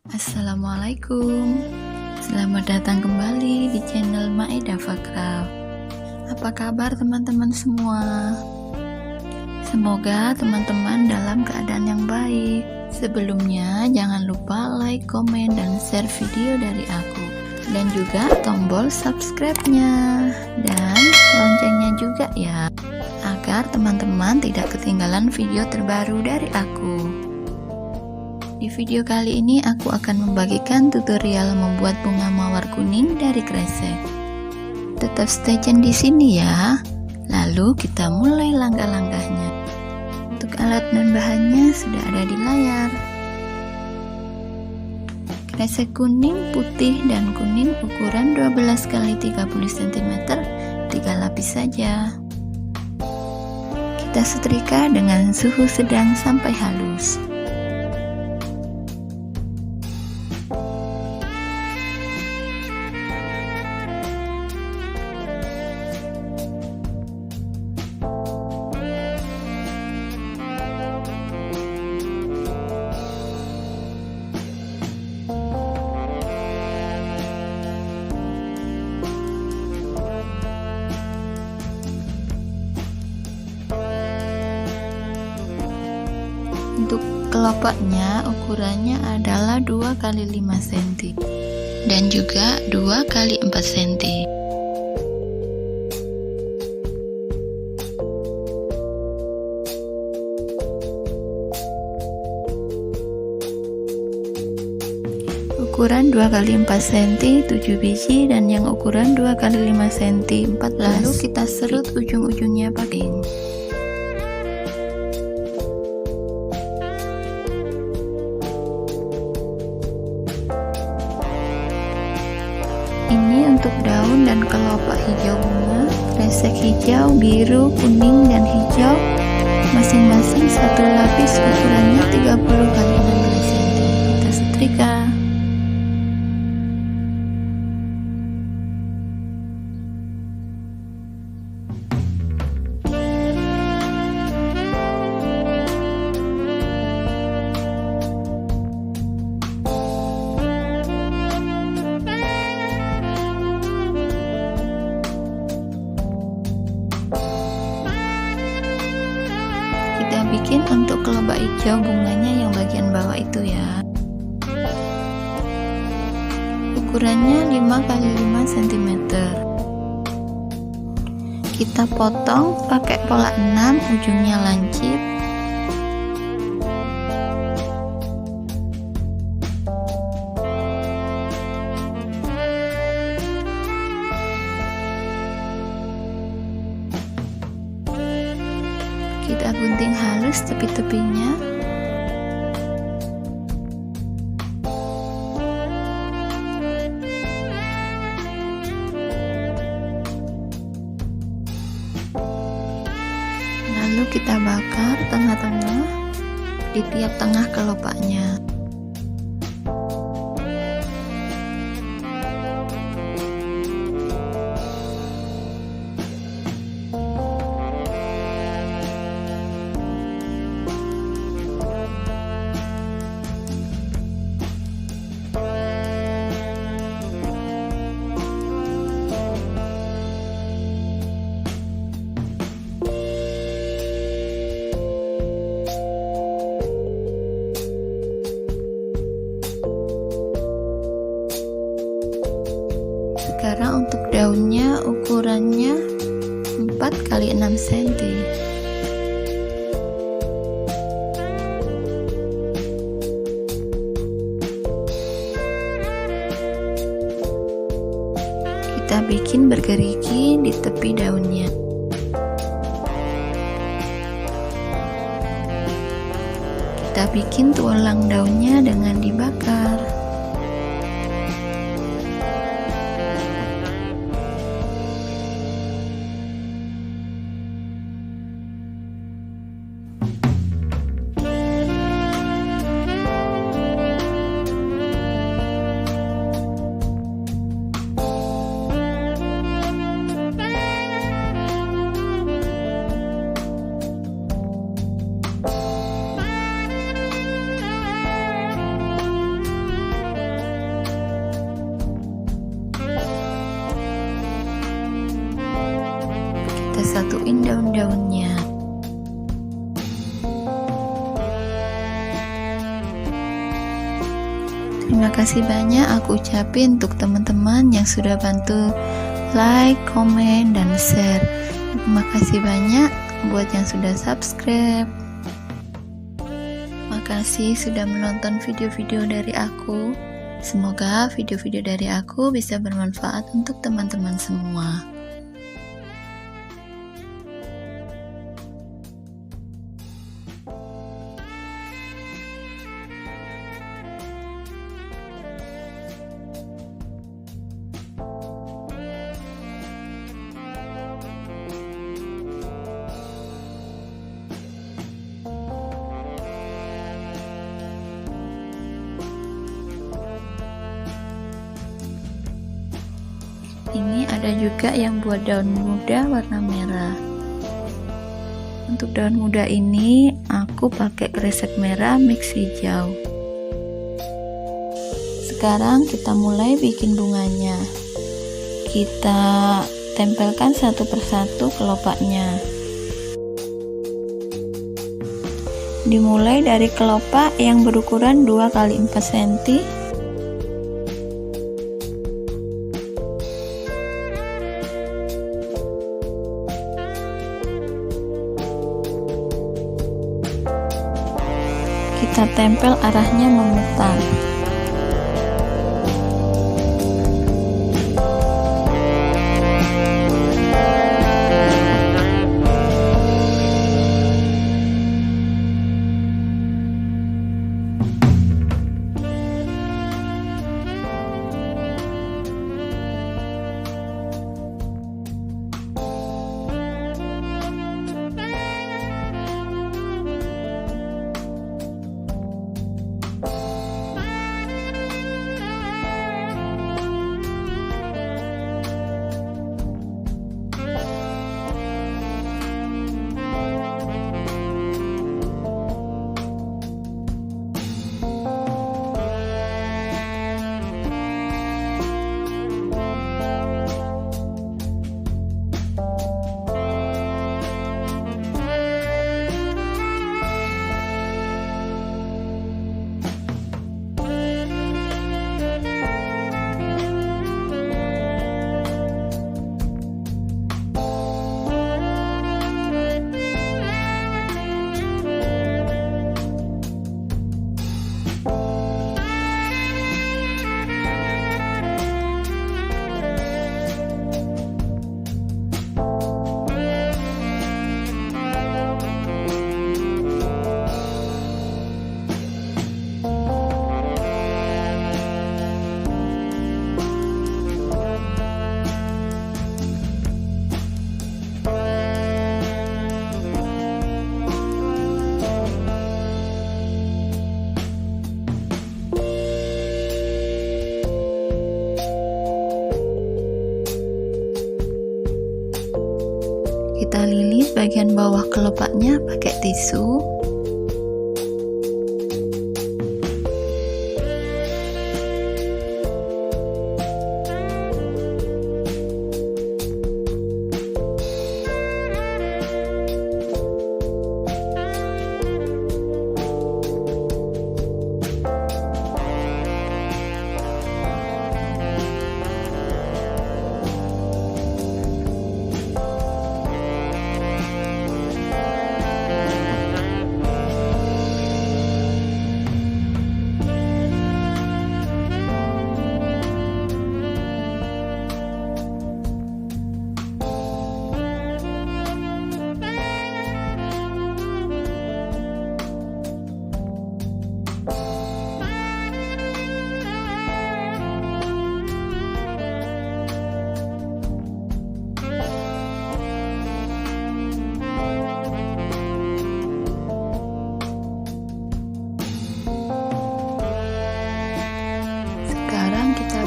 Assalamualaikum. Selamat datang kembali di channel Maeda Fakraf. Apa kabar teman-teman semua? Semoga teman-teman dalam keadaan yang baik. Sebelumnya jangan lupa like, komen, dan share video dari aku. Dan juga tombol subscribe-nya dan loncengnya juga ya, agar teman-teman tidak ketinggalan video terbaru dari aku. Di video kali ini aku akan membagikan tutorial membuat bunga mawar kuning dari kresek. Tetap stay tune di sini ya. Lalu kita mulai langkah-langkahnya. Untuk alat dan bahannya sudah ada di layar. Kresek kuning, putih, dan kuning ukuran 12 x 30 cm, 3 lapis saja. Kita setrika dengan suhu sedang sampai halus. Untuk kelopaknya ukurannya adalah 2 x 5 cm dan juga 2 x 4 cm. Ukuran 2 x 4 cm 7 biji dan yang ukuran 2 x 5 cm 14. Lalu kita serut ujung-ujungnya pakai ini untuk daun dan kelopak hijau bunga, kresek hijau, biru, kuning, dan hijau masing-masing satu lapis ukurannya 30 x 16 cm. Kita setrika. Kita bikin untuk kelopak hijau bunganya yang bagian bawah itu ya. Ukurannya 5 x 5 cm. Kita potong pakai pola 6, ujungnya lancip. Kita gunting halus tepi-tepinya. Lalu kita bakar tengah-tengah di tiap tengah kelopaknya. Sekarang untuk daunnya ukurannya 4 x 6 cm. Kita bikin bergerigi di tepi daunnya. Kita bikin tulang daunnya dengan dibakar. kita satuin daun-daunnya. Terima kasih banyak aku ucapin untuk teman-teman yang sudah bantu like, komen, dan share. Terima kasih banyak buat yang sudah subscribe. Makasih sudah menonton video-video dari aku. Semoga video-video dari aku bisa bermanfaat untuk teman-teman semua. Ini ada juga yang buat daun muda warna merah. Untuk daun muda ini aku pakai kresek merah mix hijau. Sekarang kita mulai bikin bunganya. Kita tempelkan satu persatu kelopaknya. Dimulai dari kelopak yang berukuran 2 x 4 cm. Kita tempel arahnya memutar. Kita lilit bagian bawah kelopaknya pakai tisu.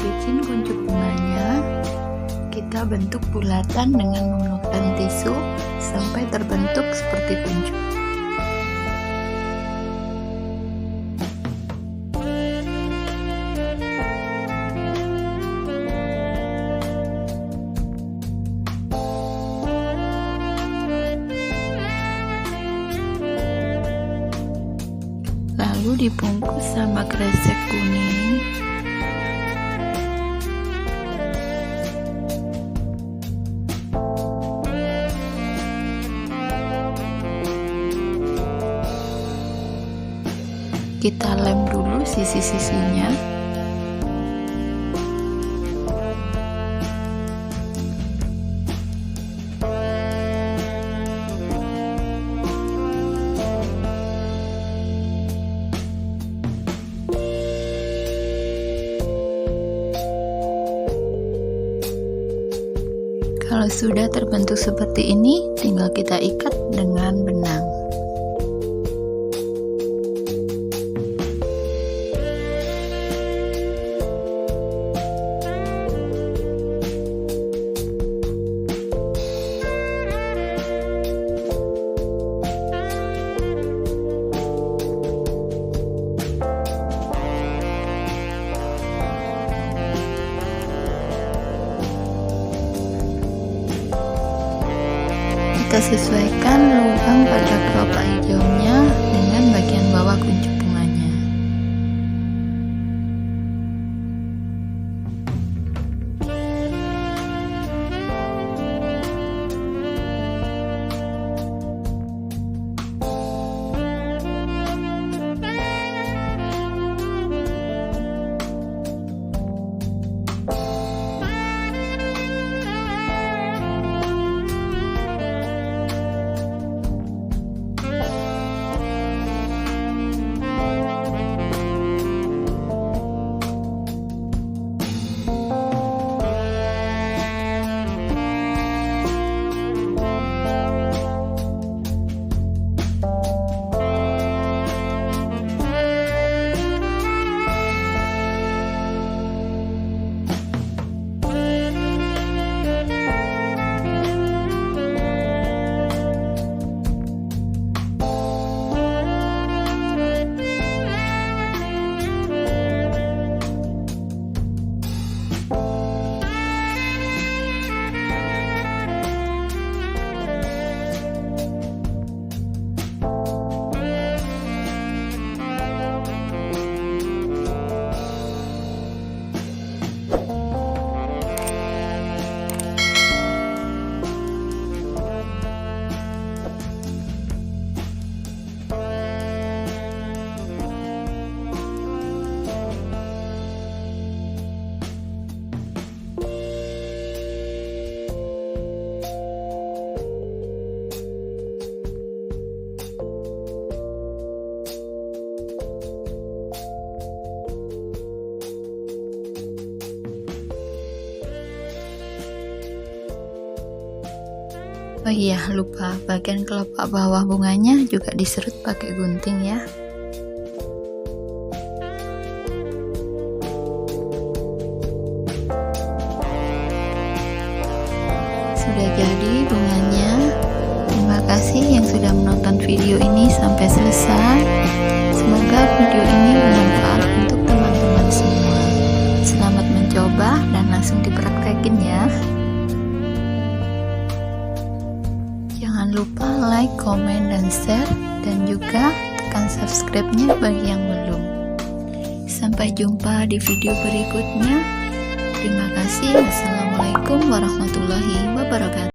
bikin kuncup bunganya, kita bentuk bulatan dengan menggunakan tisu sampai terbentuk seperti kuncup. dibungkus sama kresek kuning. Kita lem dulu sisi-sisinya. Kalau sudah terbentuk seperti ini, tinggal kita ikat dengan benang. Kita sesuaikan lubang pada kelopak hijaunya dengan bagian bawah kuncup bunganya. Oh iya, lupa, bagian kelopak bawah bunganya juga diserut pakai gunting ya. Sudah jadi bunganya. Terima kasih yang sudah menonton video ini sampai selesai. Semoga video ini bermanfaat untuk teman-teman semua. Selamat mencoba dan langsung dipraktekin ya. Jangan lupa like, komen, dan share, dan juga tekan subscribe-nya bagi yang belum. Sampai jumpa di video berikutnya. Terima kasih. Wassalamualaikum warahmatullahi wabarakatuh.